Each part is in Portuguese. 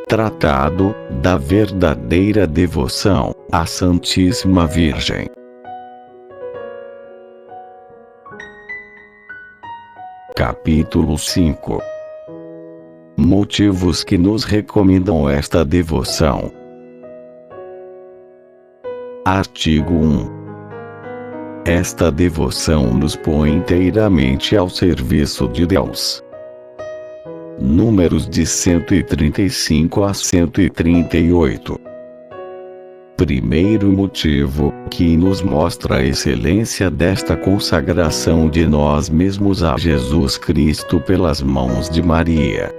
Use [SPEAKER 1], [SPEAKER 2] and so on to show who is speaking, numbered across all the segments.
[SPEAKER 1] Tratado da verdadeira devoção à Santíssima Virgem. Capítulo 5. Motivos que nos recomendam esta devoção. Artigo 1. Esta devoção nos põe inteiramente ao serviço de Deus. Números de 135 a 138. Primeiro motivo, que nos mostra a excelência desta consagração de nós mesmos a Jesus Cristo pelas mãos de Maria.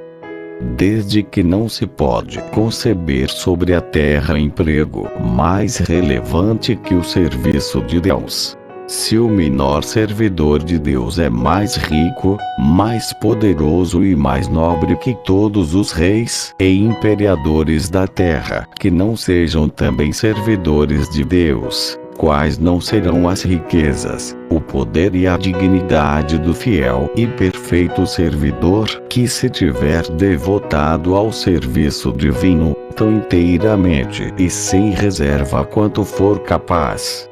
[SPEAKER 1] Desde que não se pode conceber sobre a terra emprego mais relevante que o serviço de Deus. Se o menor servidor de Deus é mais rico, mais poderoso e mais nobre que todos os reis e imperadores da terra, que não sejam também servidores de Deus, quais não serão as riquezas, o poder e a dignidade do fiel e perfeito servidor, que se tiver devotado ao serviço divino, tão inteiramente e sem reserva quanto for capaz.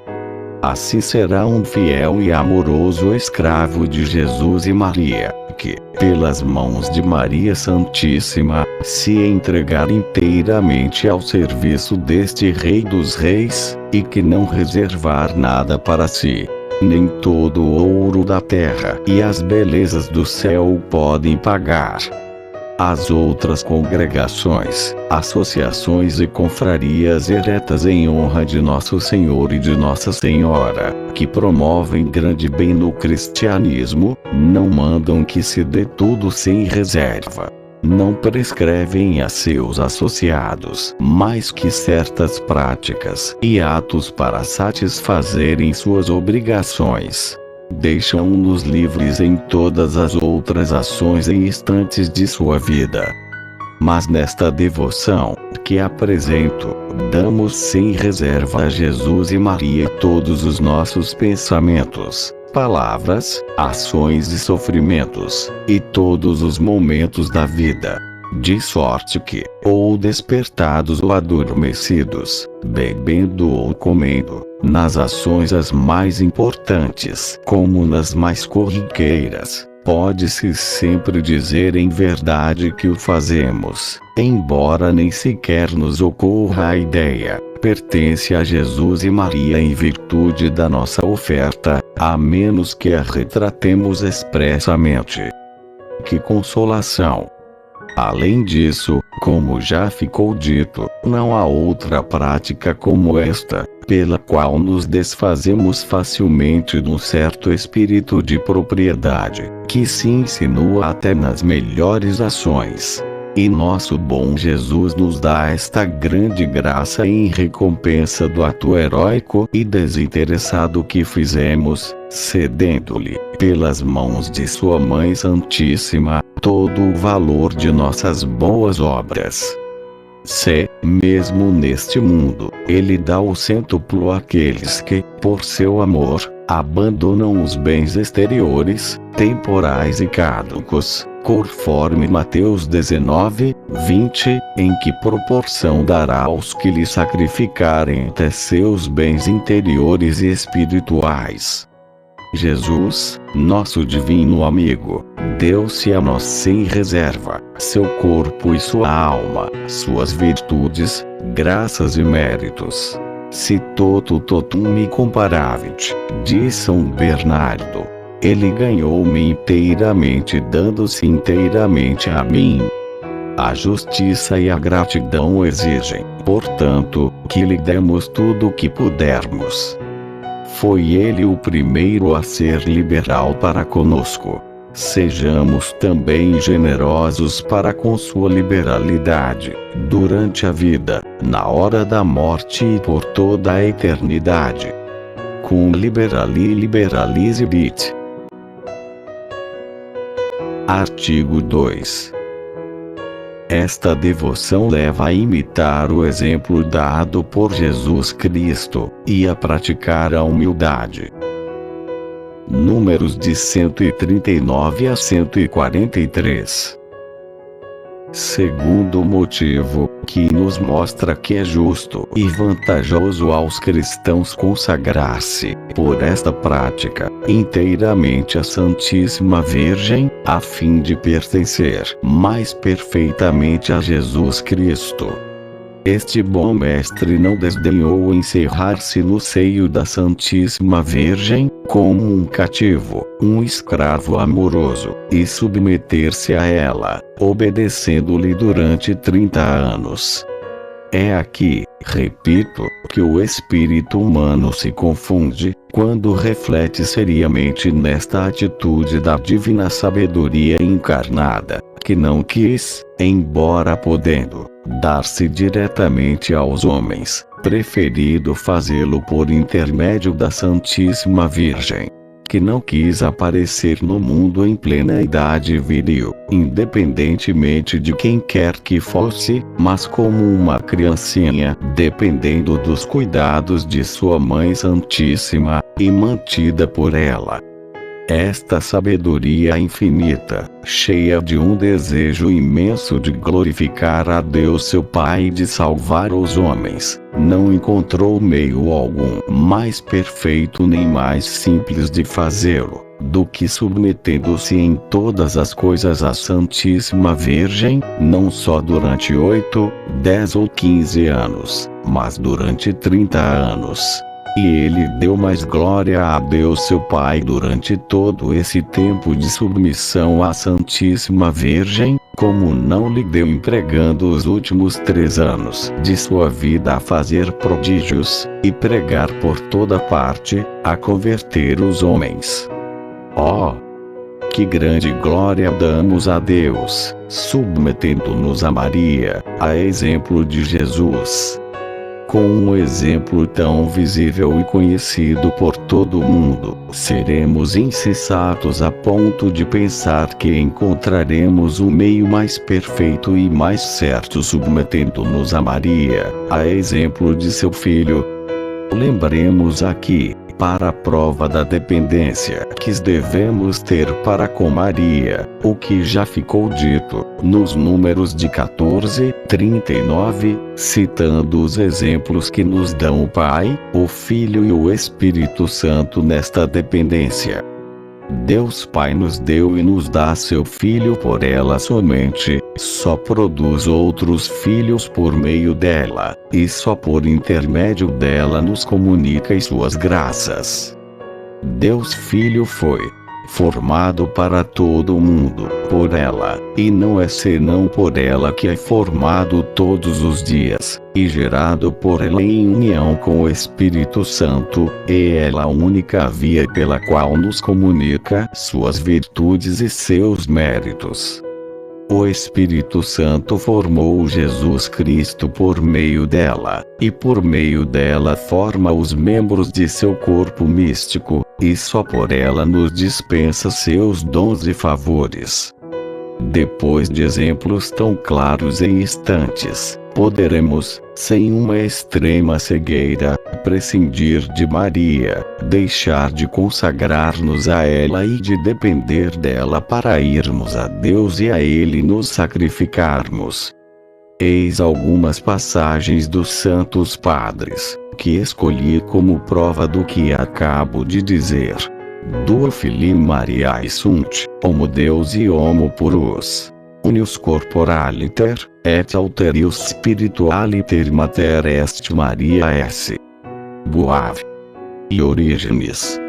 [SPEAKER 1] Assim será um fiel e amoroso escravo de Jesus e Maria, que, pelas mãos de Maria Santíssima, se entregar inteiramente ao serviço deste Rei dos Reis, e que não reservar nada para si. Nem todo o ouro da terra e as belezas do céu podem pagar. As outras congregações, associações e confrarias eretas em honra de Nosso Senhor e de Nossa Senhora, que promovem grande bem no cristianismo, não mandam que se dê tudo sem reserva. Não prescrevem a seus associados mais que certas práticas e atos para satisfazerem suas obrigações. Deixam-nos livres em todas as outras ações e instantes de sua vida. Mas nesta devoção, que apresento, damos sem reserva a Jesus e Maria todos os nossos pensamentos, palavras, ações e sofrimentos, e todos os momentos da vida. De sorte que, ou despertados ou adormecidos, bebendo ou comendo, nas ações as mais importantes, como nas mais corriqueiras, pode-se sempre dizer em verdade que o fazemos, embora nem sequer nos ocorra a ideia, pertence a Jesus e Maria em virtude da nossa oferta, a menos que a retratemos expressamente. Que consolação! Além disso, como já ficou dito, não há outra prática como esta, pela qual nos desfazemos facilmente de um certo espírito de propriedade, que se insinua até nas melhores ações. E nosso bom Jesus nos dá esta grande graça em recompensa do ato heróico e desinteressado que fizemos, cedendo-lhe, pelas mãos de sua Mãe Santíssima, todo o valor de nossas boas obras. Se, mesmo neste mundo, Ele dá o cêntuplo àqueles que, por seu amor, abandonam os bens exteriores, temporais e caducos, conforme Mateus 19, 20, em que proporção dará aos que lhe sacrificarem até seus bens interiores e espirituais. Jesus, nosso divino amigo, deu-se a nós sem reserva, seu corpo e sua alma, suas virtudes, graças e méritos. Si toto totum me comparavit, diz São Bernardo. Ele ganhou-me inteiramente dando-se inteiramente a mim. A justiça e a gratidão exigem, portanto, que lhe demos tudo o que pudermos. Foi ele o primeiro a ser liberal para conosco. Sejamos também generosos para com sua liberalidade, durante a vida, na hora da morte e por toda a eternidade. Cum liberalize bit. Artigo 2. Esta devoção leva a imitar o exemplo dado por Jesus Cristo, e a praticar a humildade. Números de 139 a 143. Segundo motivo, que nos mostra que é justo e vantajoso aos cristãos consagrar-se, por esta prática, inteiramente à Santíssima Virgem, a fim de pertencer mais perfeitamente a Jesus Cristo. Este bom mestre não desdenhou encerrar-se no seio da Santíssima Virgem, como um cativo, um escravo amoroso, e submeter-se a ela, obedecendo-lhe durante 30 anos. É aqui, repito, que o espírito humano se confunde, quando reflete seriamente nesta atitude da divina sabedoria encarnada, que não quis, embora podendo, dar-se diretamente aos homens, preferido fazê-lo por intermédio da Santíssima Virgem. Que não quis aparecer no mundo em plena idade viril, independentemente de quem quer que fosse, mas como uma criancinha, dependendo dos cuidados de sua Mãe Santíssima, e mantida por ela. Esta sabedoria infinita, cheia de um desejo imenso de glorificar a Deus seu Pai e de salvar os homens, não encontrou meio algum mais perfeito nem mais simples de fazê-lo, do que submetendo-se em todas as coisas à Santíssima Virgem, não só durante 8, 10 ou 15 anos, mas durante 30 anos. E ele deu mais glória a Deus seu Pai durante todo esse tempo de submissão à Santíssima Virgem, como não lhe deu empregando os últimos 3 anos de sua vida a fazer prodígios, e pregar por toda parte, a converter os homens. Oh! Que grande glória damos a Deus, submetendo-nos a Maria, a exemplo de Jesus! Com um exemplo tão visível e conhecido por todo o mundo, seremos insensatos a ponto de pensar que encontraremos o meio mais perfeito e mais certo submetendo-nos a Maria, a exemplo de seu Filho. Lembremos aqui, para a prova da dependência que devemos ter para com Maria, o que já ficou dito, nos números de 14, 39, citando os exemplos que nos dão o Pai, o Filho e o Espírito Santo nesta dependência. Deus Pai nos deu e nos dá seu Filho por ela somente, só produz outros filhos por meio dela, e só por intermédio dela nos comunica as suas graças. Deus Filho foi formado para todo o mundo, por ela, e não é senão por ela que é formado todos os dias, e gerado por ela em união com o Espírito Santo, e ela a única via pela qual nos comunica suas virtudes e seus méritos. O Espírito Santo formou Jesus Cristo por meio dela, e por meio dela forma os membros de seu corpo místico, e só por ela nos dispensa seus dons e favores. Depois de exemplos tão claros e instantes, poderemos, sem uma extrema cegueira, prescindir de Maria, deixar de consagrar-nos a ela e de depender dela para irmos a Deus e a Ele nos sacrificarmos. Eis algumas passagens dos Santos Padres, que escolhi como prova do que acabo de dizer. Duo Filii Mariae sunt, homo Deus e homo purus. Unius corporaliter, et alterius spiritualiter mater est Maria S. Boave e Orígenes.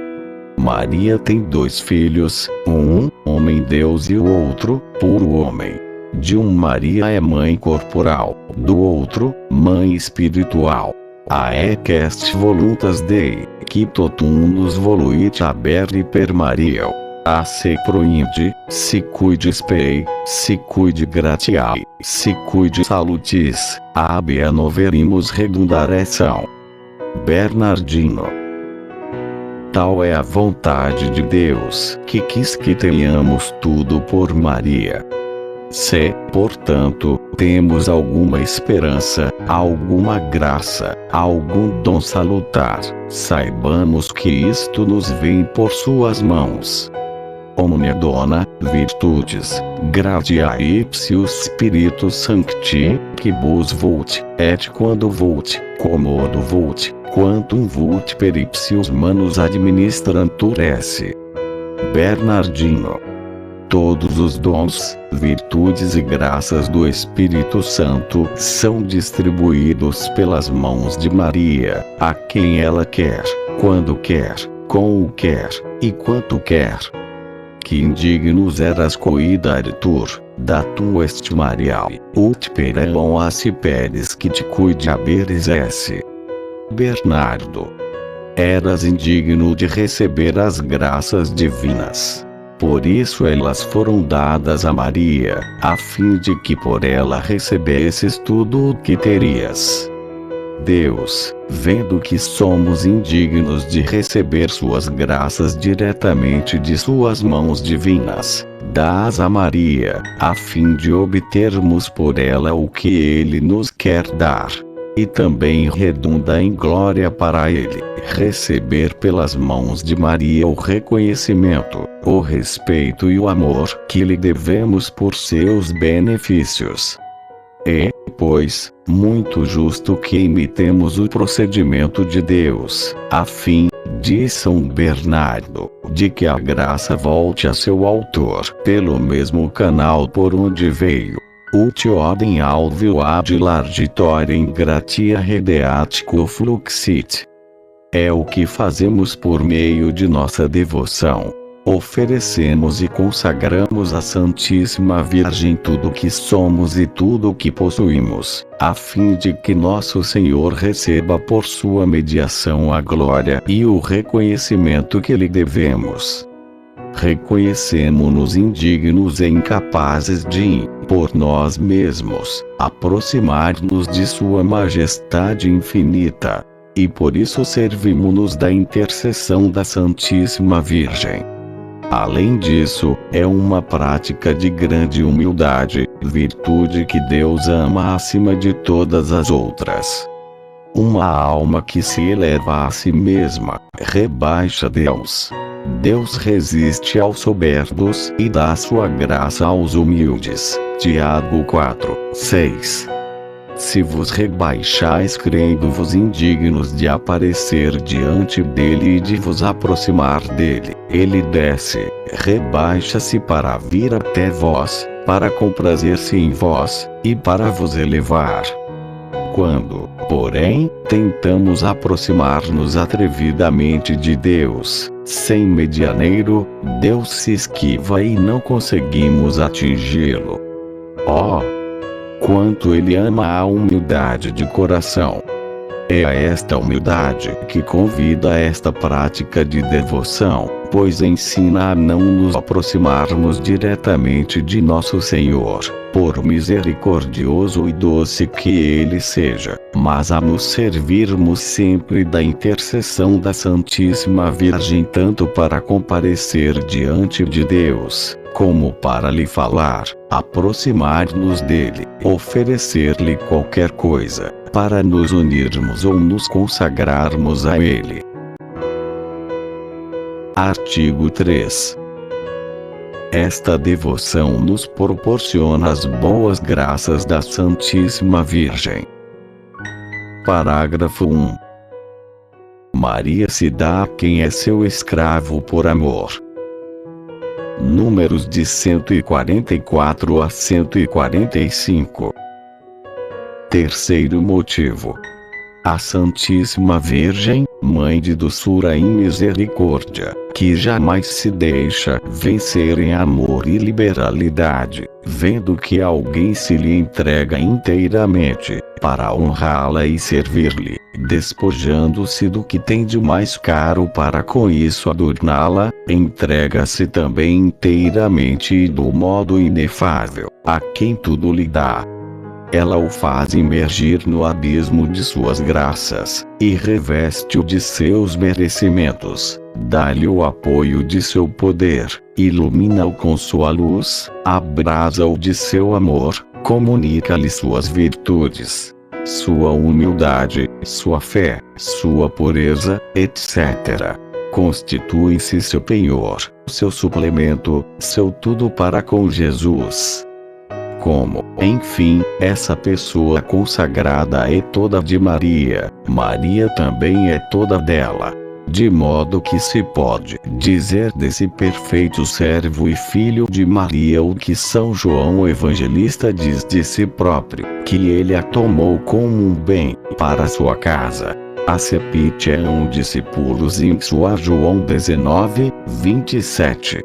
[SPEAKER 1] Maria tem 2 filhos, um homem Deus e o outro, puro homem. De um Maria é mãe corporal, do outro, mãe espiritual. Aec est voluntas Dei, qui totum nos voluit habere per Mariam. A se proinde, se cuide spei, se cuide gratiae, se cuide salutis, habea noverimus redundareção. Bernardino. Tal é a vontade de Deus, que quis que tenhamos tudo por Maria. Se, portanto, temos alguma esperança, alguma graça, algum dom salutar, saibamos que isto nos vem por suas mãos. Omnia dona, virtudes, gratia ipsius Spiritus Sancti, quibus vult, et quando vult, commodo vult, quantum vult per ipsius manus administrantur esse. Bernardino. Todos os dons, virtudes e graças do Espírito Santo são distribuídos pelas mãos de Maria, a quem ela quer, quando quer, como quer, e quanto quer. Que indignos eras coidaritur, da tua estimarial, ut perelon aciperes que te cuide haberes esse. Bernardo. Eras indigno de receber as graças divinas. Por isso elas foram dadas a Maria, a fim de que por ela recebesses tudo o que terias. Deus, vendo que somos indignos de receber suas graças diretamente de suas mãos divinas, dá-as a Maria, a fim de obtermos por ela o que Ele nos quer dar. E também redunda em glória para Ele, receber pelas mãos de Maria o reconhecimento, o respeito e o amor que lhe devemos por seus benefícios. É, pois, muito justo que imitemos o procedimento de Deus, a fim, diz São Bernardo, de que a graça volte a seu autor pelo mesmo canal por onde veio. Ut odem alveo ad largitorem gratia redeatico fluxit. É o que fazemos por meio de nossa devoção. Oferecemos e consagramos à Santíssima Virgem tudo o que somos e tudo o que possuímos, a fim de que nosso Senhor receba por sua mediação a glória e o reconhecimento que lhe devemos. Reconhecemo-nos indignos e incapazes de, por nós mesmos, aproximar-nos de Sua Majestade infinita. E por isso servimos-nos da intercessão da Santíssima Virgem. Além disso, é uma prática de grande humildade, virtude que Deus ama acima de todas as outras. Uma alma que se eleva a si mesma, rebaixa Deus. Deus resiste aos soberbos e dá sua graça aos humildes. Tiago 4, 6. Se vos rebaixais crendo-vos indignos de aparecer diante dele e de vos aproximar dele, ele desce, rebaixa-se para vir até vós, para comprazer-se em vós, e para vos elevar. Quando, porém, tentamos aproximar-nos atrevidamente de Deus, sem medianeiro, Deus se esquiva e não conseguimos atingi-lo. Oh! Quanto Ele ama a humildade de coração! É a esta humildade que convida a esta prática de devoção, pois ensina a não nos aproximarmos diretamente de nosso Senhor, por misericordioso e doce que Ele seja, mas a nos servirmos sempre da intercessão da Santíssima Virgem tanto para comparecer diante de Deus, como para lhe falar, aproximar-nos dele, oferecer-lhe qualquer coisa, para nos unirmos ou nos consagrarmos a ele. Artigo 3. Esta devoção nos proporciona as boas graças da Santíssima Virgem. Parágrafo 1. Maria se dá a quem é seu escravo por amor. Números de 144 a 145. Terceiro motivo. A Santíssima Virgem, Mãe de doçura e misericórdia, que jamais se deixa vencer em amor e liberalidade, vendo que alguém se lhe entrega inteiramente, para honrá-la e servir-lhe, despojando-se do que tem de mais caro para com isso adorná-la, entrega-se também inteiramente e do modo inefável, a quem tudo lhe dá. Ela o faz imergir no abismo de suas graças, e reveste-o de seus merecimentos, dá-lhe o apoio de seu poder, ilumina-o com sua luz, abrasa-o de seu amor, comunica-lhe suas virtudes, sua humildade, sua fé, sua pureza, etc. Constituem-se seu penhor, seu suplemento, seu tudo para com Jesus. Como, enfim, essa pessoa consagrada é toda de Maria, Maria também é toda dela. De modo que se pode dizer desse perfeito servo e filho de Maria o que São João o Evangelista diz de si próprio, que ele a tomou como um bem para sua casa. Acepite é um discípulos in sua João 19, 27.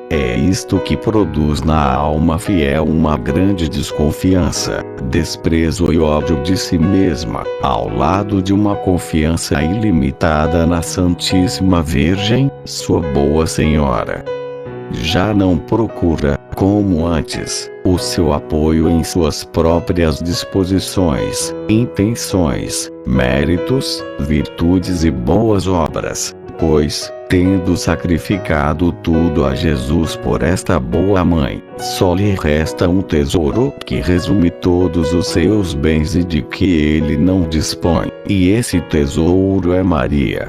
[SPEAKER 1] É isto que produz na alma fiel uma grande desconfiança, desprezo e ódio de si mesma, ao lado de uma confiança ilimitada na Santíssima Virgem, sua boa Senhora. Já não procura, como antes, o seu apoio em suas próprias disposições, intenções, méritos, virtudes e boas obras, pois, tendo sacrificado tudo a Jesus por esta boa mãe, só lhe resta um tesouro que resume todos os seus bens e de que ele não dispõe, e esse tesouro é Maria.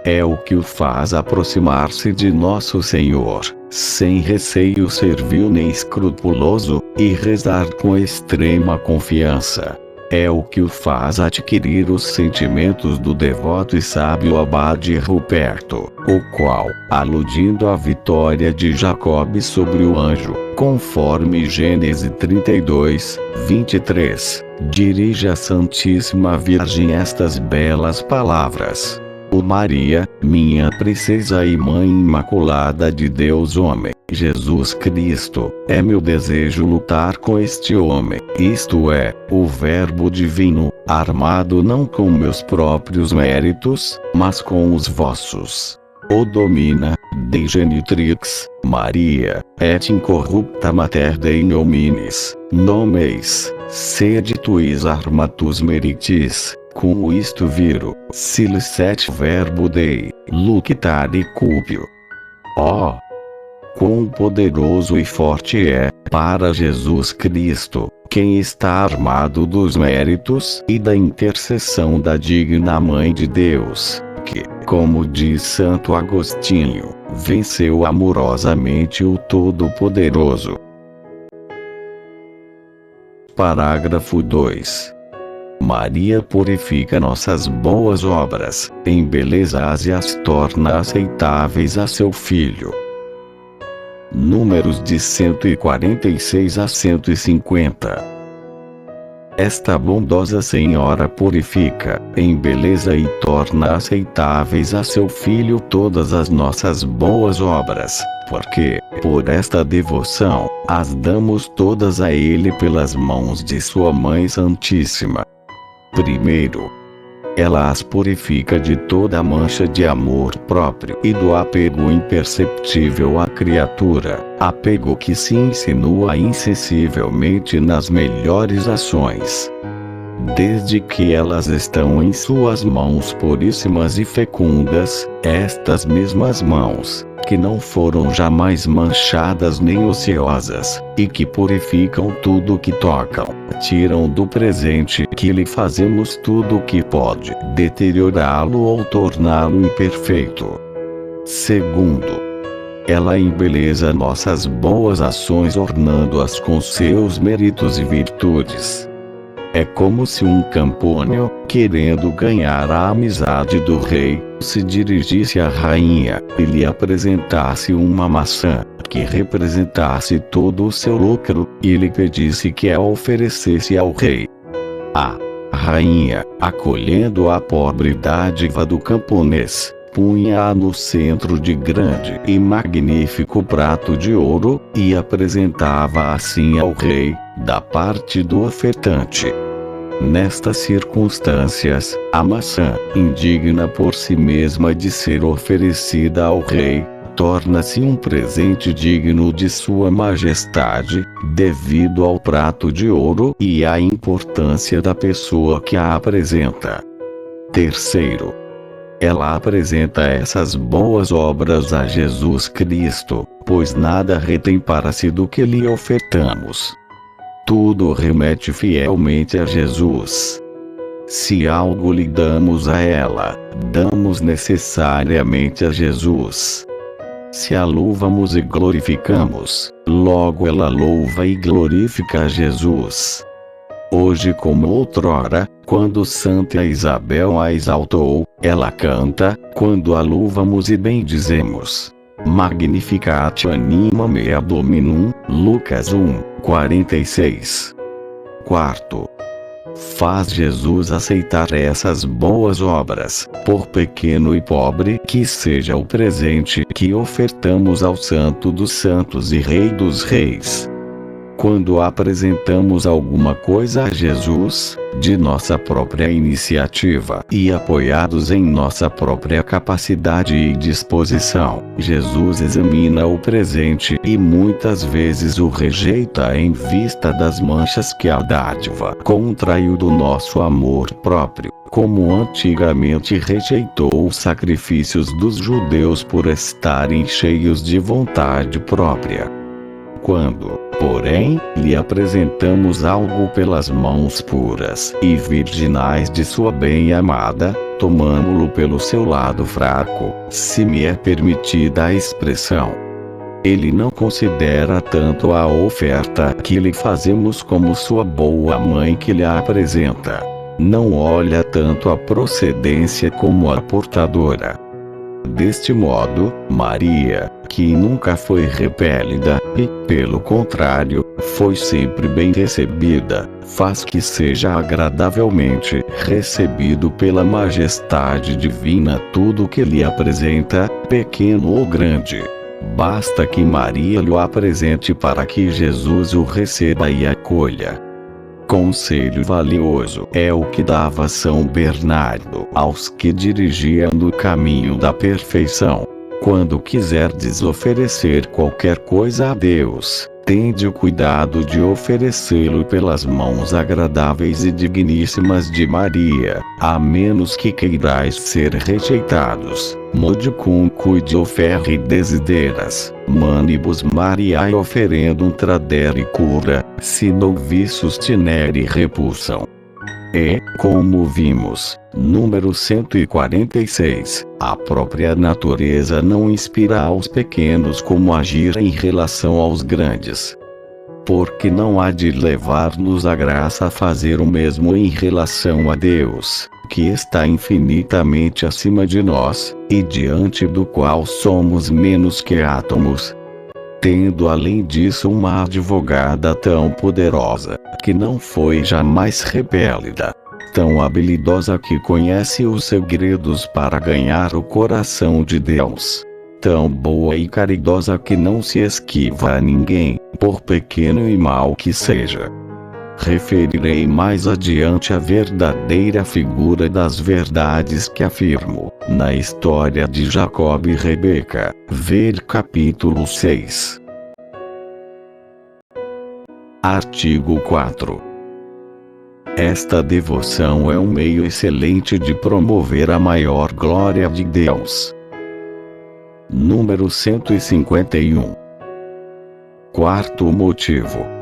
[SPEAKER 1] É o que o faz aproximar-se de Nosso Senhor, sem receio servil nem escrupuloso, e rezar com extrema confiança. É o que o faz adquirir os sentimentos do devoto e sábio abade Ruperto, o qual, aludindo à vitória de Jacob sobre o anjo, conforme Gênesis 32, 23, dirige à Santíssima Virgem estas belas palavras: Ó Maria, minha princesa e Mãe Imaculada de Deus homem, Jesus Cristo, é meu desejo lutar com este homem, isto é, o Verbo divino, armado não com meus próprios méritos, mas com os vossos. O Domina, Dei Genitrix, Maria, et incorrupta Mater Dei nominis, nomeis, sede tuis armatus meritis. Com isto viro, silicet verbo Dei, luctare cupio. Ó! Quão poderoso e forte é, para Jesus Cristo, quem está armado dos méritos e da intercessão da digna Mãe de Deus, que, como diz Santo Agostinho, venceu amorosamente o Todo-Poderoso. Parágrafo 2. Maria purifica nossas boas obras, embeleza-as e as torna aceitáveis a seu Filho. Números de 146 a 150. Esta bondosa Senhora purifica, embeleza e torna aceitáveis a seu Filho todas as nossas boas obras, porque, por esta devoção, as damos todas a Ele pelas mãos de sua Mãe Santíssima. Primeiro, ela as purifica de toda mancha de amor próprio e do apego imperceptível à criatura, apego que se insinua insensivelmente nas melhores ações. Desde que elas estão em suas mãos puríssimas e fecundas, estas mesmas mãos, que não foram jamais manchadas nem ociosas, e que purificam tudo o que tocam, tiram do presente que lhe fazemos tudo o que pode deteriorá-lo ou torná-lo imperfeito. Segundo, ela embeleza nossas boas ações ornando-as com seus méritos e virtudes. É como se um Campônio, querendo ganhar a amizade do rei, se dirigisse à rainha e lhe apresentasse uma maçã, que representasse todo o seu lucro, e lhe pedisse que a oferecesse ao rei. A rainha, acolhendo a pobre dádiva do camponês, punha-a no centro de grande e magnífico prato de ouro, e apresentava assim ao rei, da parte do ofertante. Nestas circunstâncias, a maçã, indigna por si mesma de ser oferecida ao rei, torna-se um presente digno de sua majestade, devido ao prato de ouro e à importância da pessoa que a apresenta. Terceiro, ela apresenta essas boas obras a Jesus Cristo, pois nada retém para si do que lhe ofertamos. Tudo remete fielmente a Jesus. Se algo lhe damos a ela, damos necessariamente a Jesus. Se a louvamos e glorificamos, logo ela louva e glorifica a Jesus. Hoje como outrora, quando Santa Isabel a exaltou, ela canta, quando a louvamos e bendizemos. Magnificat anima mea Dominum, Lucas 1:46. Quarto, faz Jesus aceitar essas boas obras, por pequeno e pobre que seja o presente que ofertamos ao Santo dos Santos e Rei dos Reis. Quando apresentamos alguma coisa a Jesus, de nossa própria iniciativa e apoiados em nossa própria capacidade e disposição, Jesus examina o presente e muitas vezes o rejeita em vista das manchas que a dádiva contraiu do nosso amor próprio, como antigamente rejeitou os sacrifícios dos judeus por estarem cheios de vontade própria. Quando, porém, lhe apresentamos algo pelas mãos puras e virginais de sua bem-amada, tomamo-lo pelo seu lado fraco, se me é permitida a expressão. Ele não considera tanto a oferta que lhe fazemos como sua boa mãe que lhe apresenta. Não olha tanto a procedência como a portadora. Deste modo, Maria, que nunca foi repelida, e, pelo contrário, foi sempre bem recebida, faz que seja agradavelmente recebido pela majestade divina tudo que lhe apresenta, pequeno ou grande. Basta que Maria lhe apresente para que Jesus o receba e acolha. Conselho valioso é o que dava São Bernardo aos que dirigiam no caminho da perfeição. Quando quiserdes oferecer qualquer coisa a Deus, tende o cuidado de oferecê-lo pelas mãos agradáveis e digníssimas de Maria, a menos que queirais ser rejeitados. Modicum quid oferi desideras, manibus Mariae oferendum tradere cura, se novi sustinere repulsam. E, como vimos, número 146, a própria natureza não inspira aos pequenos como agir em relação aos grandes. Porque não há de levar-nos a graça a fazer o mesmo em relação a Deus, que está infinitamente acima de nós, e diante do qual somos menos que átomos. Tendo além disso uma advogada tão poderosa, que não foi jamais repelida, tão habilidosa que conhece os segredos para ganhar o coração de Deus, tão boa e caridosa que não se esquiva a ninguém, por pequeno e mau que seja. Referirei mais adiante a verdadeira figura das verdades que afirmo, na história de Jacob e Rebeca, ver capítulo 6. Artigo 4. Esta devoção é um meio excelente de promover a maior glória de Deus. Número 151. Quarto motivo.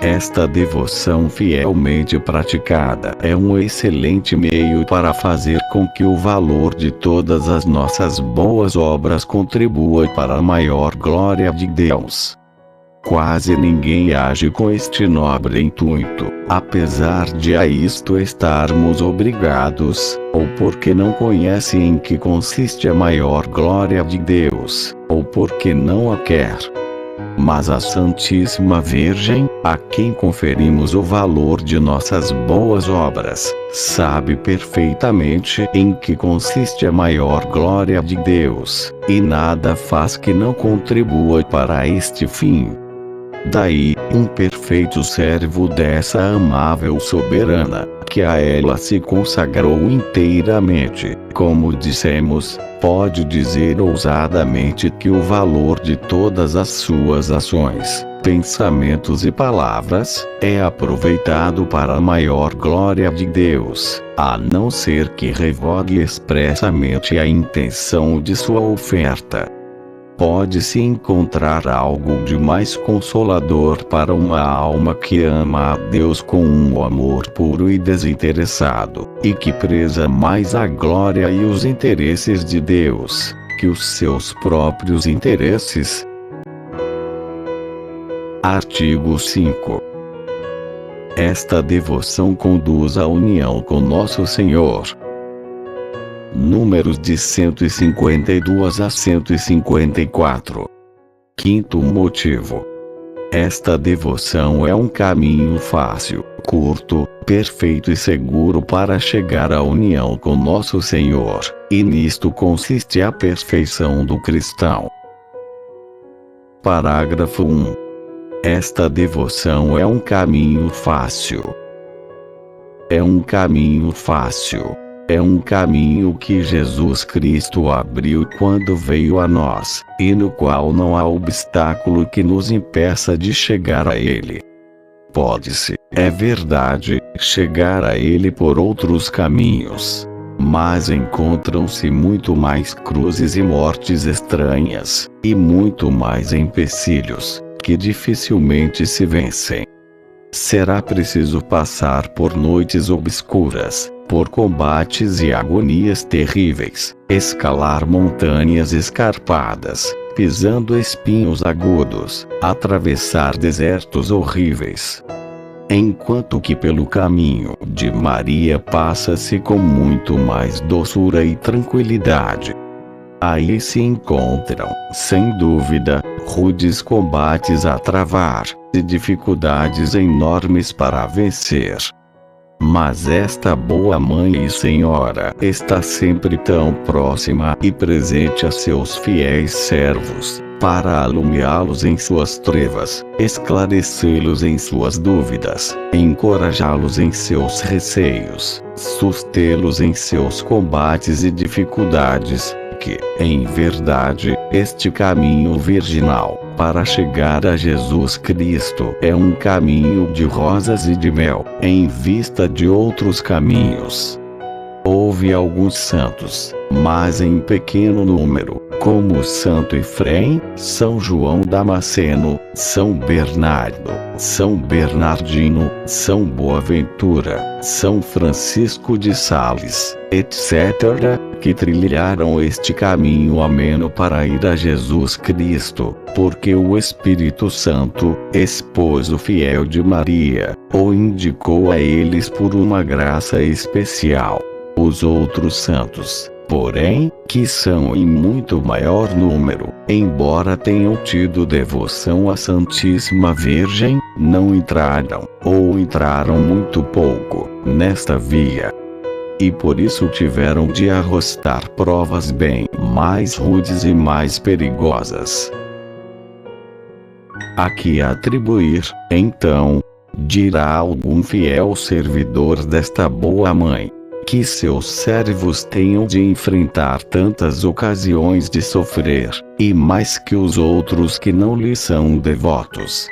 [SPEAKER 1] Esta devoção fielmente praticada é um excelente meio para fazer com que o valor de todas as nossas boas obras contribua para a maior glória de Deus. Quase ninguém age com este nobre intuito, apesar de a isto estarmos obrigados, ou porque não conhece em que consiste a maior glória de Deus, ou porque não a quer. Mas a Santíssima Virgem, a quem conferimos o valor de nossas boas obras, sabe perfeitamente em que consiste a maior glória de Deus, e nada faz que não contribua para este fim. Daí, um perfeito servo dessa amável soberana, que a ela se consagrou inteiramente, como dissemos, pode dizer ousadamente que o valor de todas as suas ações, pensamentos e palavras, é aproveitado para a maior glória de Deus, a não ser que revogue expressamente a intenção de sua oferta. Pode-se encontrar algo de mais consolador para uma alma que ama a Deus com um amor puro e desinteressado, e que preza mais a glória e os interesses de Deus, que os seus próprios interesses. Artigo 5. Esta devoção conduz à união com Nosso Senhor. Números de 152 a 154. Quinto motivo. Esta devoção é um caminho fácil, curto, perfeito e seguro para chegar à união com Nosso Senhor, e nisto consiste a perfeição do cristão. Parágrafo 1. Esta devoção é um caminho fácil. É um caminho fácil. É um caminho que Jesus Cristo abriu quando veio a nós, e no qual não há obstáculo que nos impeça de chegar a Ele. Pode-se, é verdade, chegar a Ele por outros caminhos. Mas encontram-se muito mais cruzes e mortes estranhas, e muito mais empecilhos, que dificilmente se vencem. Será preciso passar por noites obscuras, por combates e agonias terríveis, escalar montanhas escarpadas, pisando espinhos agudos, atravessar desertos horríveis. Enquanto que pelo caminho de Maria passa-se com muito mais doçura e tranquilidade. Aí se encontram, sem dúvida, rudes combates a travar, e dificuldades enormes para vencer. Mas esta boa Mãe e Senhora está sempre tão próxima e presente a seus fiéis servos, para alumiá-los em suas trevas, esclarecê-los em suas dúvidas, encorajá-los em seus receios, sustê-los em seus combates e dificuldades, que, em verdade, este caminho virginal, para chegar a Jesus Cristo, é um caminho de rosas e de mel, em vista de outros caminhos. Houve alguns santos, mas em pequeno número, como Santo Efrém, São João Damasceno, São Bernardo, São Bernardino, São Boaventura, São Francisco de Sales, etc., que trilharam este caminho ameno para ir a Jesus Cristo, porque o Espírito Santo, esposo fiel de Maria, o indicou a eles por uma graça especial. Os outros santos, porém, que são em muito maior número, embora tenham tido devoção à Santíssima Virgem, não entraram, ou entraram muito pouco, nesta via. E por isso tiveram de arrostar provas bem mais rudes e mais perigosas. A que atribuir, então, dirá algum fiel servidor desta boa Mãe, que seus servos tenham de enfrentar tantas ocasiões de sofrer, e mais que os outros que não lhe são devotos.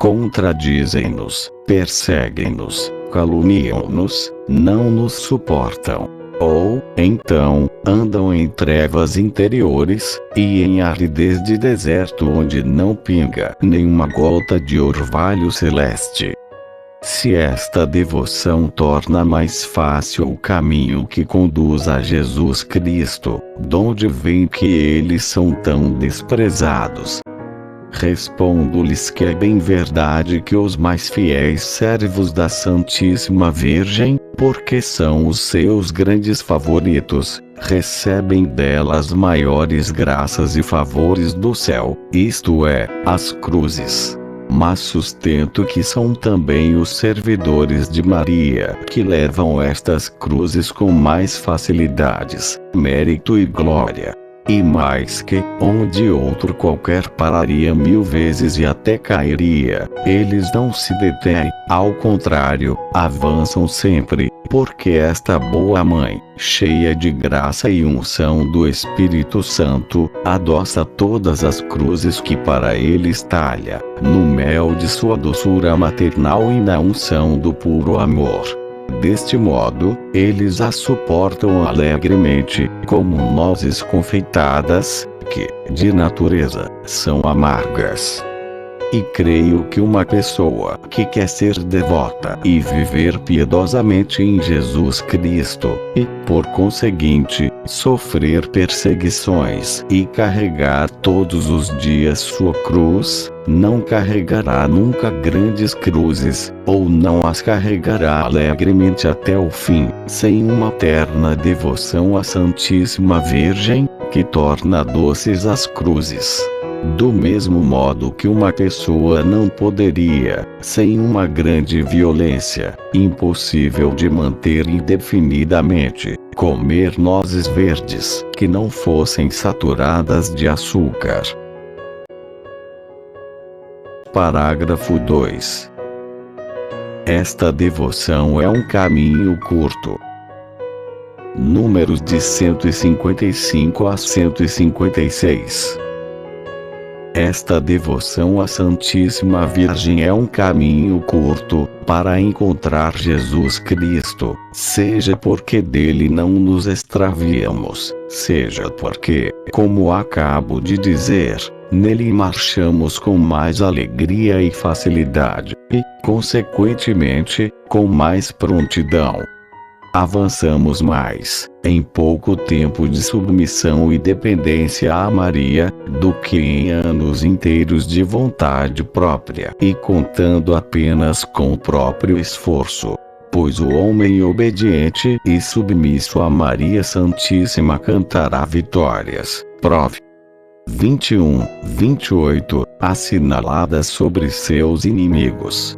[SPEAKER 1] Contradizem-nos, perseguem-nos, caluniam-nos, não nos suportam. Ou, então, andam em trevas interiores, e em aridez de deserto onde não pinga nenhuma gota de orvalho celeste. Se esta devoção torna mais fácil o caminho que conduz a Jesus Cristo, donde vem que eles são tão desprezados? Respondo-lhes que é bem verdade que os mais fiéis servos da Santíssima Virgem, porque são os seus grandes favoritos, recebem dela as maiores graças e favores do céu, isto é, as cruzes. Mas sustento que são também os servidores de Maria, que levam estas cruzes com mais facilidades, mérito e glória. E mais que, onde outro qualquer pararia 1000 vezes e até cairia, eles não se detêm, ao contrário, avançam sempre, porque esta boa Mãe, cheia de graça e unção do Espírito Santo, adoça todas as cruzes que para eles talha, no mel de sua doçura maternal e na unção do puro amor. Deste modo, eles a suportam alegremente, como nozes confeitadas, que, de natureza, são amargas. E creio que uma pessoa que quer ser devota e viver piedosamente em Jesus Cristo, e, por conseguinte, sofrer perseguições e carregar todos os dias sua cruz, não carregará nunca grandes cruzes, ou não as carregará alegremente até o fim, sem uma terna devoção à Santíssima Virgem, que torna doces as cruzes. Do mesmo modo que uma pessoa não poderia, sem uma grande violência, impossível de manter indefinidamente, comer nozes verdes que não fossem saturadas de açúcar. Parágrafo 2. Esta devoção é um caminho curto. Números de 155 a 156. Esta devoção à Santíssima Virgem é um caminho curto para encontrar Jesus Cristo, seja porque dele não nos extraviamos, seja porque, como acabo de dizer, nele marchamos com mais alegria e facilidade, e, consequentemente, com mais prontidão. Avançamos mais, em pouco tempo de submissão e dependência a Maria, do que em anos inteiros de vontade própria e contando apenas com o próprio esforço. Pois o homem obediente e submisso a Maria Santíssima cantará vitórias. Prov. 21, 28, assinaladas sobre seus inimigos.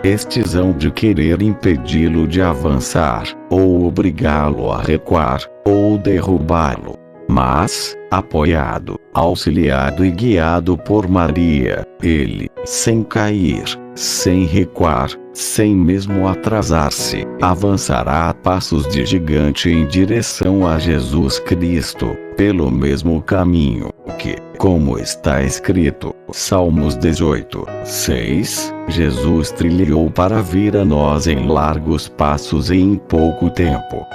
[SPEAKER 1] Estes hão de querer impedi-lo de avançar, ou obrigá-lo a recuar, ou derrubá-lo. Mas, apoiado, auxiliado e guiado por Maria, ele, sem cair, sem recuar, sem mesmo atrasar-se, avançará a passos de gigante em direção a Jesus Cristo, pelo mesmo caminho que, como está escrito, Salmos 18, 6, Jesus trilhou para vir a nós em largos passos e em pouco tempo.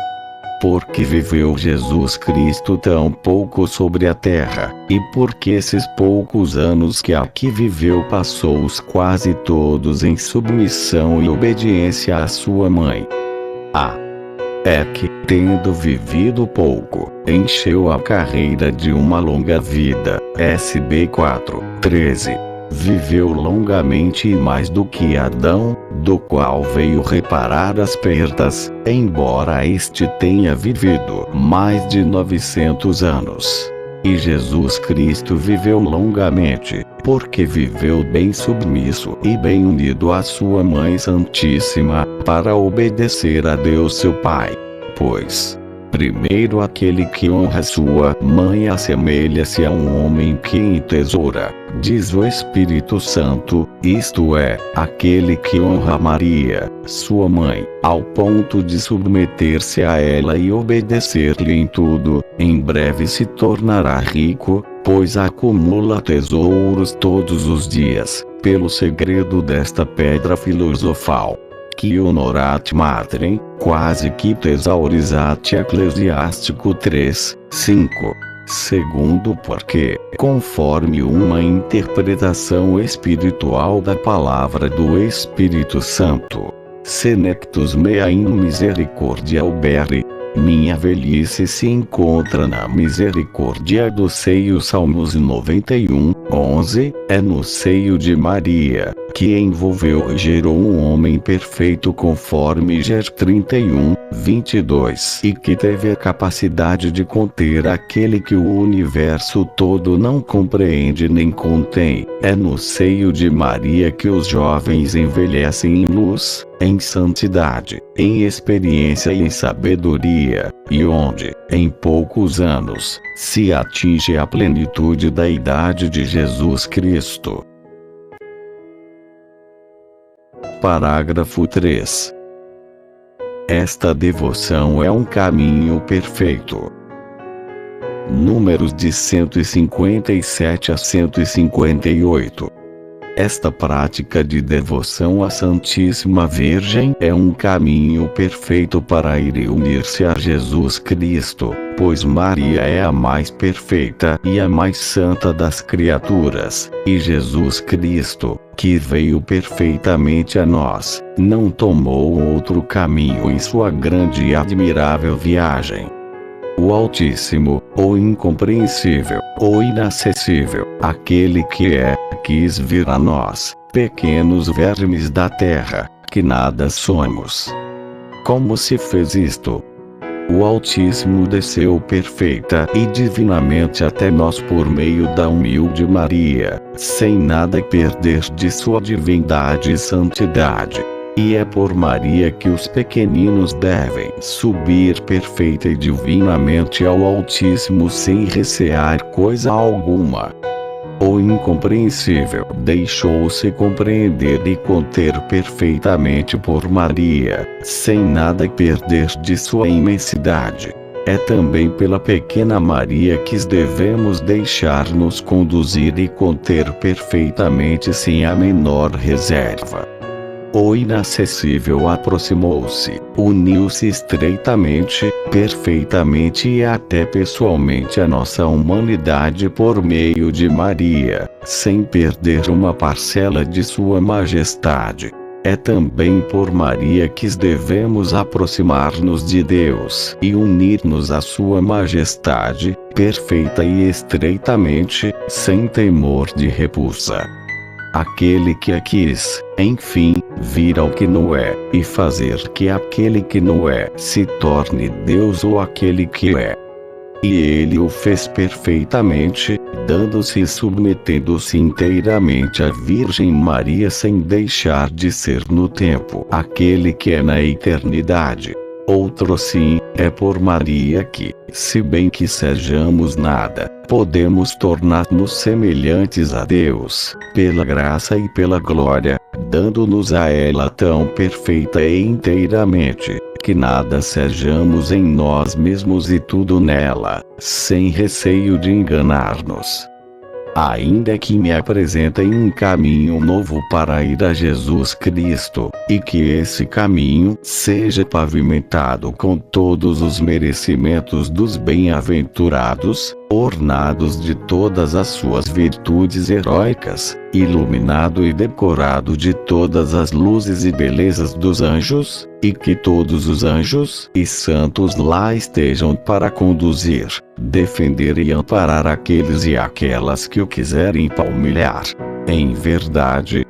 [SPEAKER 1] Porque viveu Jesus Cristo tão pouco sobre a terra, e porque esses poucos anos que aqui viveu passou-os quase todos em submissão e obediência à sua mãe. É que, tendo vivido pouco, encheu a carreira de uma longa vida. SB 4, 13. Viveu longamente e mais do que Adão, do qual veio reparar as perdas, embora este tenha vivido mais de 900 anos. E Jesus Cristo viveu longamente, porque viveu bem submisso e bem unido à sua Mãe Santíssima, para obedecer a Deus seu Pai. Pois, primeiro aquele que honra sua mãe assemelha-se a um homem que entesoura, diz o Espírito Santo, isto é, aquele que honra Maria, sua mãe, ao ponto de submeter-se a ela e obedecer-lhe em tudo, em breve se tornará rico, pois acumula tesouros todos os dias, pelo segredo desta pedra filosofal. Que honorat matrem, quase que thesaurizat Eclesiástico 3, 5. Segundo porque, conforme uma interpretação espiritual da palavra do Espírito Santo, senectus mea in misericordia uberi, minha velhice se encontra na misericórdia do seio. Salmos 91, 11, é no seio de Maria, que envolveu e gerou um homem perfeito conforme Ger 31, 22, e que teve a capacidade de conter aquele que o universo todo não compreende nem contém. É no seio de Maria que os jovens envelhecem em luz, em santidade, em experiência e em sabedoria, e onde, em poucos anos, se atinge a plenitude da idade de Jesus Cristo. Parágrafo 3. Esta devoção é um caminho perfeito. Números de 157 a 158. Esta prática de devoção à Santíssima Virgem é um caminho perfeito para ir e unir-se a Jesus Cristo, pois Maria é a mais perfeita e a mais santa das criaturas, e Jesus Cristo, que veio perfeitamente a nós, não tomou outro caminho em sua grande e admirável viagem. O Altíssimo, o incompreensível, o inacessível, aquele que quis vir a nós, pequenos vermes da terra, que nada somos. Como se fez isto? O Altíssimo desceu perfeita e divinamente até nós por meio da humilde Maria, sem nada perder de sua divindade e santidade. E é por Maria que os pequeninos devem subir perfeita e divinamente ao Altíssimo sem recear coisa alguma. O incompreensível deixou-se compreender e conter perfeitamente por Maria, sem nada perder de sua imensidade. É também pela pequena Maria que devemos deixar-nos conduzir e conter perfeitamente sem a menor reserva. O inacessível aproximou-se, uniu-se estreitamente, perfeitamente e até pessoalmente à nossa humanidade por meio de Maria, sem perder uma parcela de sua majestade. É também por Maria que devemos aproximar-nos de Deus e unir-nos à sua majestade, perfeita e estreitamente, sem temor de repulsa. Aquele que a quis, enfim, vir ao que não é, e fazer que aquele que não é se torne Deus ou aquele que é. E ele o fez perfeitamente, dando-se e submetendo-se inteiramente à Virgem Maria sem deixar de ser no tempo aquele que é na eternidade. Outro sim, é por Maria que, se bem que sejamos nada, podemos tornar-nos semelhantes a Deus, pela graça e pela glória, dando-nos a ela tão perfeita e inteiramente, que nada sejamos em nós mesmos e tudo nela, sem receio de enganar-nos. Ainda que me apresentem um caminho novo para ir a Jesus Cristo, e que esse caminho seja pavimentado com todos os merecimentos dos bem-aventurados, ornados de todas as suas virtudes heróicas, iluminado e decorado de todas as luzes e belezas dos anjos, e que todos os anjos e santos lá estejam para conduzir, defender e amparar aqueles e aquelas que o quiserem palmilhar. Em verdade,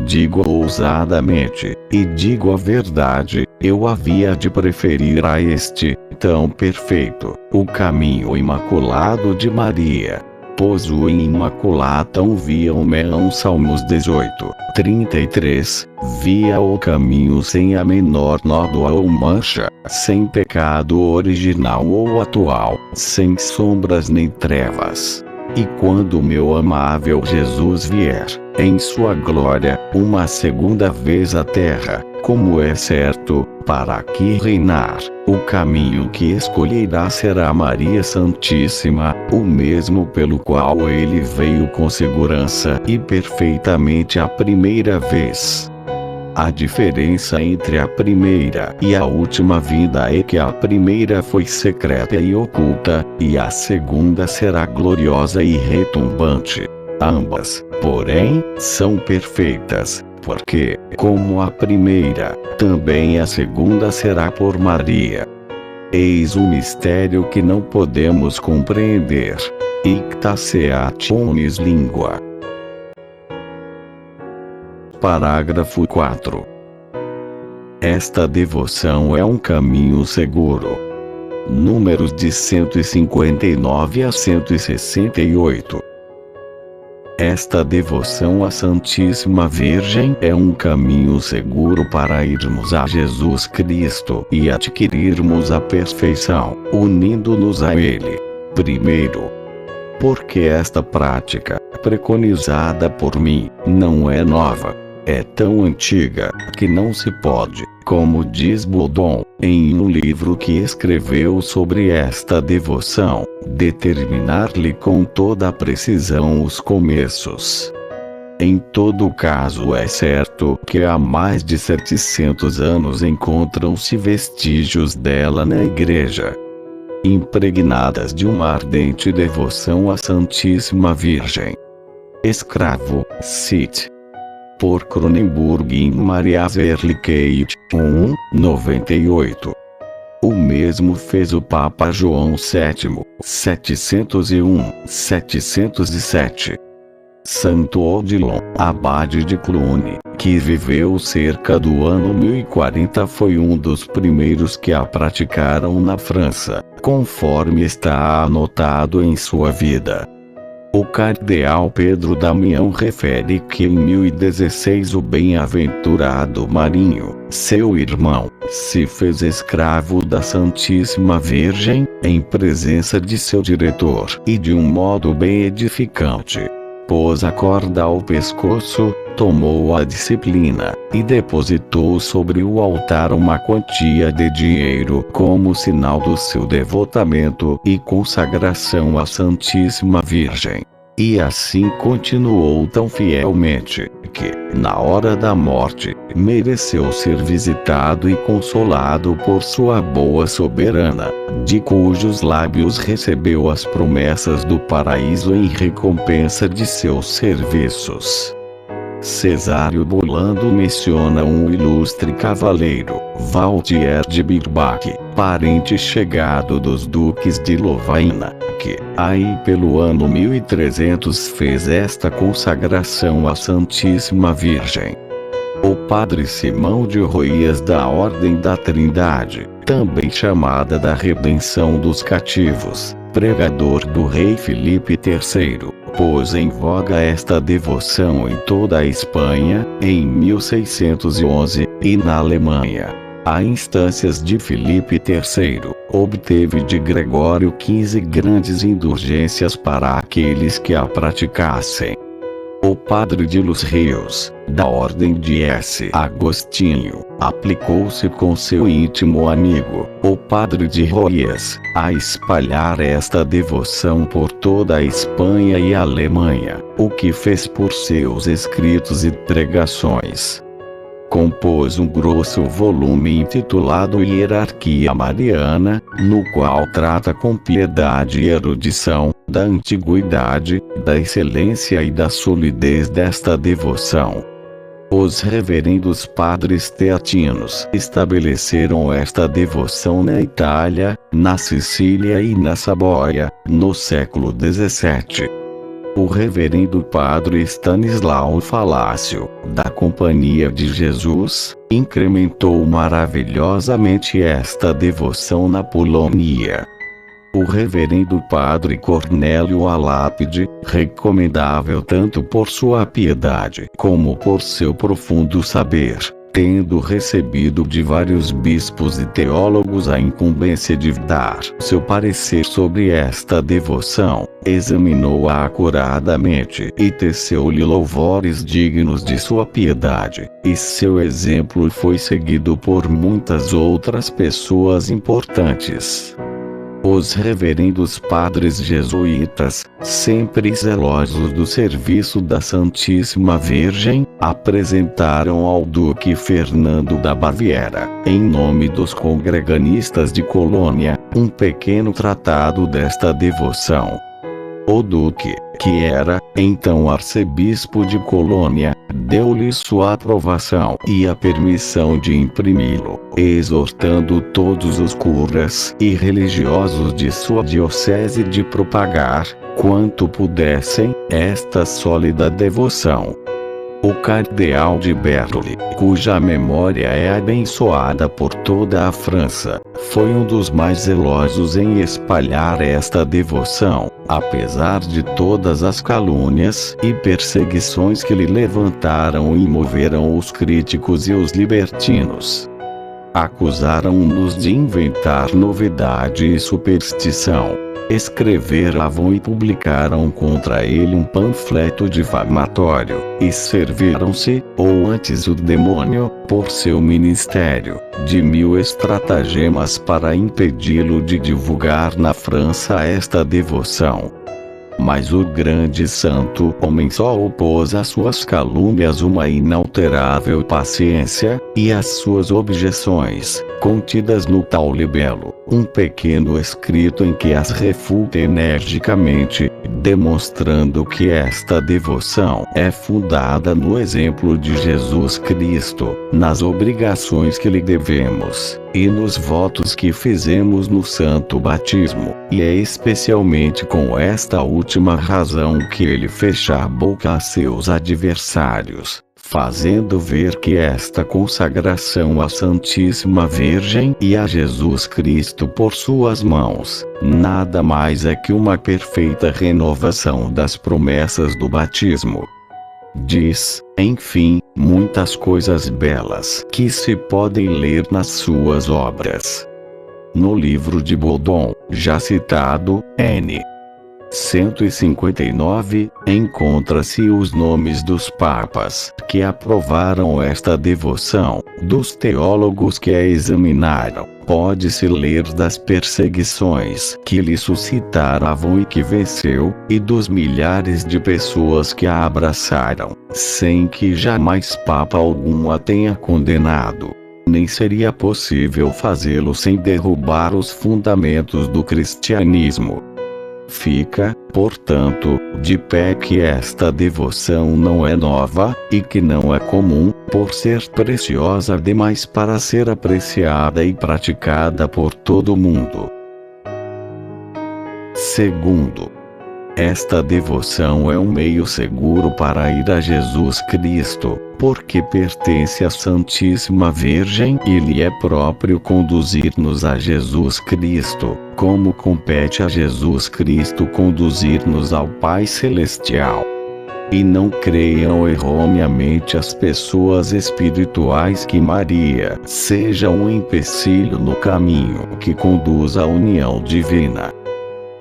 [SPEAKER 1] digo ousadamente, e digo a verdade, eu havia de preferir a este, tão perfeito, o caminho imaculado de Maria. Pois o Imaculatão via-me Salmos 18, 33, via o caminho sem a menor nódoa ou mancha, sem pecado original ou atual, sem sombras nem trevas. E quando meu amável Jesus vier, em sua glória, uma segunda vez à terra, como é certo, para aqui reinar, o caminho que escolherá será Maria Santíssima, o mesmo pelo qual ele veio com segurança e perfeitamente a primeira vez. A diferença entre a primeira e a última vinda é que a primeira foi secreta e oculta, e a segunda será gloriosa e retumbante. Ambas, porém, são perfeitas, porque, como a primeira, também a segunda será por Maria. Eis o mistério que não podemos compreender. Icta seat omnis lingua. Parágrafo 4. Esta devoção é um caminho seguro. Números de 159 a 168. Esta devoção à Santíssima Virgem é um caminho seguro para irmos a Jesus Cristo e adquirirmos a perfeição, unindo-nos a Ele. Primeiro, porque esta prática, preconizada por mim, não é nova. É tão antiga, que não se pode, como diz Baudon, em um livro que escreveu sobre esta devoção, determinar-lhe com toda a precisão os começos. Em todo caso, é certo que há mais de 700 anos encontram-se vestígios dela na igreja, impregnadas de uma ardente devoção à Santíssima Virgem. Escravo, cit. Por Cronenburg em Marias Ehrlichkeit, 98. O mesmo fez o Papa João VII, 701-707. Santo Odilon, abade de Cluny, que viveu cerca do ano 1040, foi um dos primeiros que a praticaram na França, conforme está anotado em sua vida. O cardeal Pedro Damião refere que em 1016 o bem-aventurado Marinho, seu irmão, se fez escravo da Santíssima Virgem, em presença de seu diretor, e de um modo bem edificante. Pôs a corda ao pescoço, tomou a disciplina, e depositou sobre o altar uma quantia de dinheiro como sinal do seu devotamento e consagração à Santíssima Virgem. E assim continuou tão fielmente, que, na hora da morte, mereceu ser visitado e consolado por sua boa soberana, de cujos lábios recebeu as promessas do paraíso em recompensa de seus serviços. Cesário Bolando menciona um ilustre cavaleiro, Valtier de Birbach, parente chegado dos duques de Lovaina, que, aí pelo ano 1300 fez esta consagração à Santíssima Virgem. O padre Simão de Roias da Ordem da Trindade, também chamada da Redenção dos Cativos, pregador do rei Filipe III, pôs em voga esta devoção em toda a Espanha, em 1611, e na Alemanha, a instâncias de Filipe III, obteve de Gregório XV grandes indulgências para aqueles que a praticassem. O padre de Los Rios, da ordem de S. Agostinho, aplicou-se com seu íntimo amigo, o padre de Roias, a espalhar esta devoção por toda a Espanha e a Alemanha, o que fez por seus escritos e pregações. Compôs um grosso volume intitulado Hierarquia Mariana, no qual trata com piedade e erudição, da antiguidade, da excelência e da solidez desta devoção. Os reverendos padres teatinos estabeleceram esta devoção na Itália, na Sicília e na Sabóia, no século XVII. O reverendo padre Stanislau Falácio, da Companhia de Jesus, incrementou maravilhosamente esta devoção na Polônia. O reverendo padre Cornélio Alápide, recomendável tanto por sua piedade como por seu profundo saber, tendo recebido de vários bispos e teólogos a incumbência de dar seu parecer sobre esta devoção, examinou-a acuradamente e teceu-lhe louvores dignos de sua piedade, e seu exemplo foi seguido por muitas outras pessoas importantes. Os reverendos padres jesuítas, sempre zelosos do serviço da Santíssima Virgem, apresentaram ao duque Fernando da Baviera, em nome dos congreganistas de Colônia, um pequeno tratado desta devoção. O duque, que era, então arcebispo de Colônia, deu-lhe sua aprovação e a permissão de imprimi-lo, exortando todos os curas e religiosos de sua diocese de propagar, quanto pudessem, esta sólida devoção. O cardeal de Bertoli, cuja memória é abençoada por toda a França, foi um dos mais zelosos em espalhar esta devoção, apesar de todas as calúnias e perseguições que lhe levantaram e moveram os críticos e os libertinos. Acusaram-nos de inventar novidade e superstição. Escreveram e publicaram contra ele um panfleto difamatório, e serviram-se, ou antes o demônio, por seu ministério, de 1000 estratagemas para impedi-lo de divulgar na França esta devoção. Mas o grande santo homem só opôs às suas calúnias uma inalterável paciência, e às suas objeções, contidas no tal libelo, um pequeno escrito em que as refuta energicamente, demonstrando que esta devoção é fundada no exemplo de Jesus Cristo, nas obrigações que lhe devemos, e nos votos que fizemos no santo batismo, e é especialmente com esta última razão que ele fecha a boca a seus adversários, fazendo ver que esta consagração à Santíssima Virgem e a Jesus Cristo por suas mãos, nada mais é que uma perfeita renovação das promessas do batismo. Diz, enfim, muitas coisas belas que se podem ler nas suas obras. No livro de Baudon, já citado, N. 159, encontra-se os nomes dos papas que aprovaram esta devoção, dos teólogos que a examinaram. Pode-se ler das perseguições que lhe suscitaram e que venceu, e dos milhares de pessoas que a abraçaram, sem que jamais papa algum a tenha condenado. Nem seria possível fazê-lo sem derrubar os fundamentos do cristianismo. Fica, portanto, de pé que esta devoção não é nova, e que não é comum, por ser preciosa demais para ser apreciada e praticada por todo mundo. Segundo, esta devoção é um meio seguro para ir a Jesus Cristo, porque pertence à Santíssima Virgem e lhe é próprio conduzir-nos a Jesus Cristo, como compete a Jesus Cristo conduzir-nos ao Pai Celestial. E não creiam erroneamente as pessoas espirituais que Maria seja um empecilho no caminho que conduz à união divina.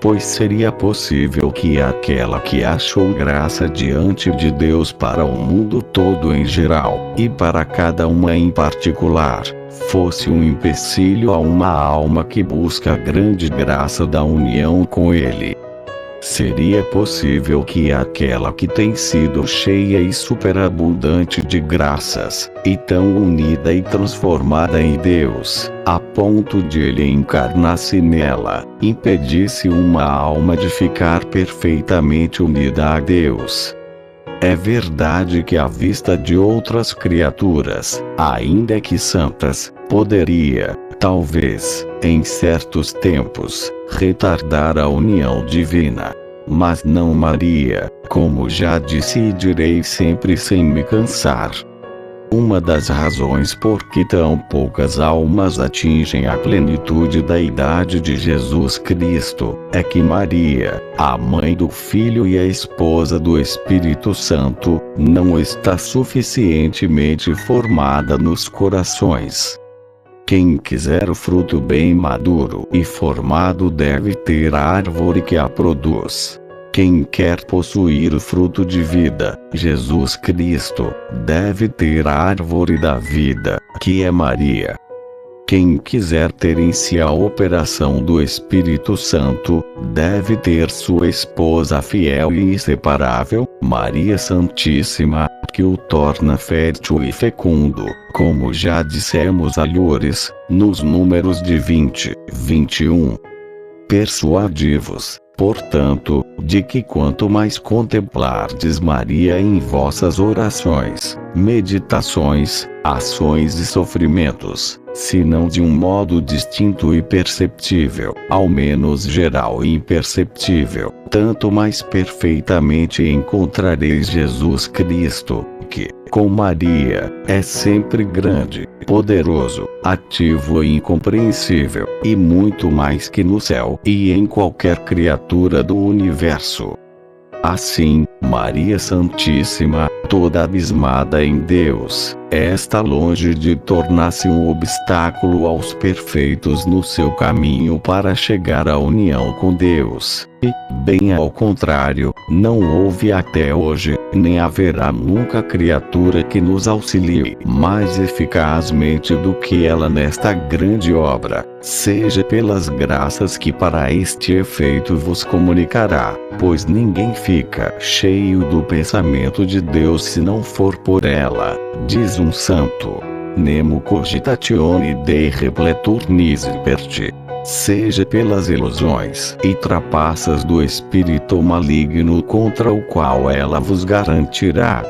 [SPEAKER 1] Pois seria possível que aquela que achou graça diante de Deus para o mundo todo em geral, e para cada uma em particular, fosse um empecilho a uma alma que busca a grande graça da união com Ele. Seria possível que aquela que tem sido cheia e superabundante de graças, e tão unida e transformada em Deus, a ponto de Ele encarnar-se nela, impedisse uma alma de ficar perfeitamente unida a Deus. É verdade que à vista de outras criaturas, ainda que santas, poderia, talvez, em certos tempos, retardar a união divina. Mas não Maria, como já disse e direi sempre sem me cansar. Uma das razões por que tão poucas almas atingem a plenitude da idade de Jesus Cristo, é que Maria, a mãe do Filho e a esposa do Espírito Santo, não está suficientemente formada nos corações. Quem quiser o fruto bem maduro e formado deve ter a árvore que a produz. Quem quer possuir o fruto de vida, Jesus Cristo, deve ter a árvore da vida, que é Maria. Quem quiser ter em si a operação do Espírito Santo, deve ter sua esposa fiel e inseparável, Maria Santíssima, que o torna fértil e fecundo, como já dissemos a Loures, nos números de 20, 21. Persuadi-vos, portanto, de que quanto mais contemplardes Maria em vossas orações, meditações, ações e sofrimentos, se não de um modo distinto e perceptível, ao menos geral e imperceptível, tanto mais perfeitamente encontrareis Jesus Cristo, que, com Maria, é sempre grande, poderoso, ativo e incompreensível, e muito mais que no céu e em qualquer criatura do universo. Assim, Maria Santíssima, toda abismada em Deus, está longe de tornar-se um obstáculo aos perfeitos no seu caminho para chegar à união com Deus, e, bem ao contrário, não houve até hoje nem haverá nunca criatura que nos auxilie mais eficazmente do que ela nesta grande obra, seja pelas graças que para este efeito vos comunicará, pois ninguém fica cheio do pensamento de Deus se não for por ela, diz um santo. Nemo cogitatione Dei repletur nisi perti. Seja pelas ilusões e trapaças do espírito maligno contra o qual ela vos garantirá.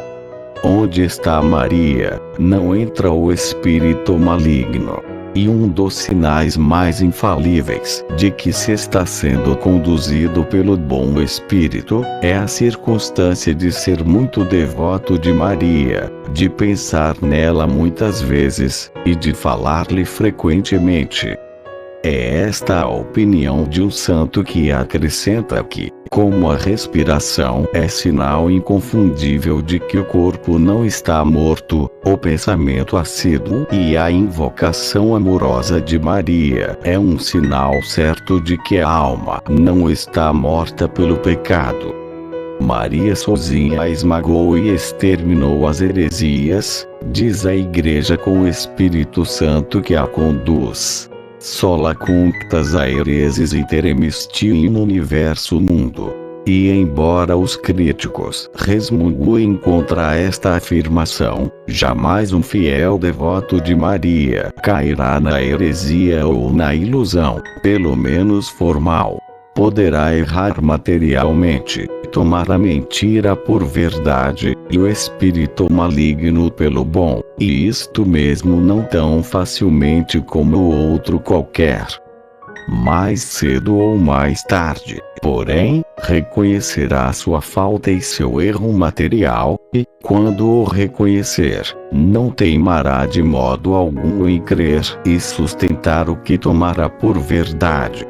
[SPEAKER 1] Onde está Maria, não entra o espírito maligno. E um dos sinais mais infalíveis de que se está sendo conduzido pelo bom espírito, é a circunstância de ser muito devoto de Maria, de pensar nela muitas vezes, e de falar-lhe frequentemente. É esta a opinião de um santo que acrescenta que, como a respiração é sinal inconfundível de que o corpo não está morto, o pensamento assíduo e a invocação amorosa de Maria é um sinal certo de que a alma não está morta pelo pecado. Maria sozinha esmagou e exterminou as heresias, diz a Igreja com o Espírito Santo que a conduz. Sola cunctas aeresis iteremisti in universo mundo. E embora os críticos resmunguem contra esta afirmação, jamais um fiel devoto de Maria cairá na heresia ou na ilusão, pelo menos formal. Poderá errar materialmente, tomar a mentira por verdade, e o espírito maligno pelo bom, e isto mesmo não tão facilmente como o outro qualquer. Mais cedo ou mais tarde, porém, reconhecerá sua falta e seu erro material, e, quando o reconhecer, não teimará de modo algum em crer e sustentar o que tomará por verdade.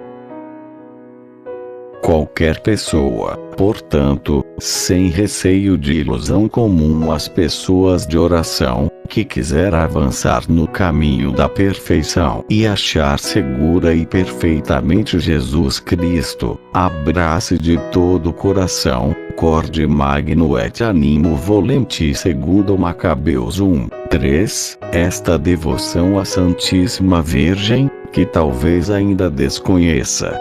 [SPEAKER 1] Qualquer pessoa, portanto, sem receio de ilusão comum às pessoas de oração, que quiser avançar no caminho da perfeição e achar segura e perfeitamente Jesus Cristo, abrace de todo o coração, corde magno et animo volenti segundo Macabeus 1:3, esta devoção à Santíssima Virgem, que talvez ainda desconheça.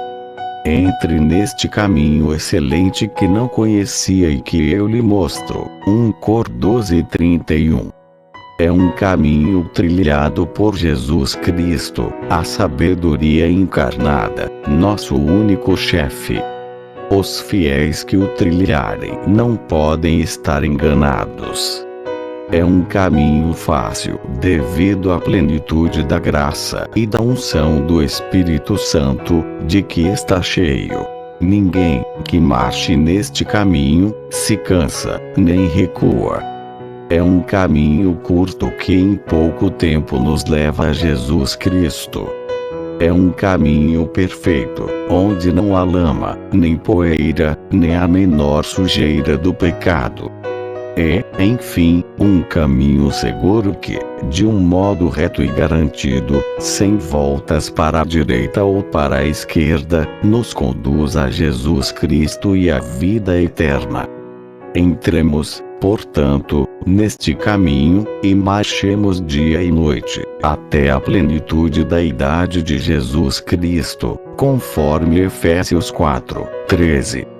[SPEAKER 1] Entre neste caminho excelente que não conhecia e que eu lhe mostro. 1 Cor 12:31. É um caminho trilhado por Jesus Cristo, a sabedoria encarnada, nosso único chefe. Os fiéis que o trilharem não podem estar enganados. É um caminho fácil, devido à plenitude da graça e da unção do Espírito Santo, de que está cheio. Ninguém que marche neste caminho se cansa, nem recua. É um caminho curto que em pouco tempo nos leva a Jesus Cristo. É um caminho perfeito, onde não há lama, nem poeira, nem a menor sujeira do pecado. É, enfim, um caminho seguro que, de um modo reto e garantido, sem voltas para a direita ou para a esquerda, nos conduz a Jesus Cristo e à vida eterna. Entremos, portanto, neste caminho, e marchemos dia e noite, até a plenitude da idade de Jesus Cristo, conforme Efésios 4:13.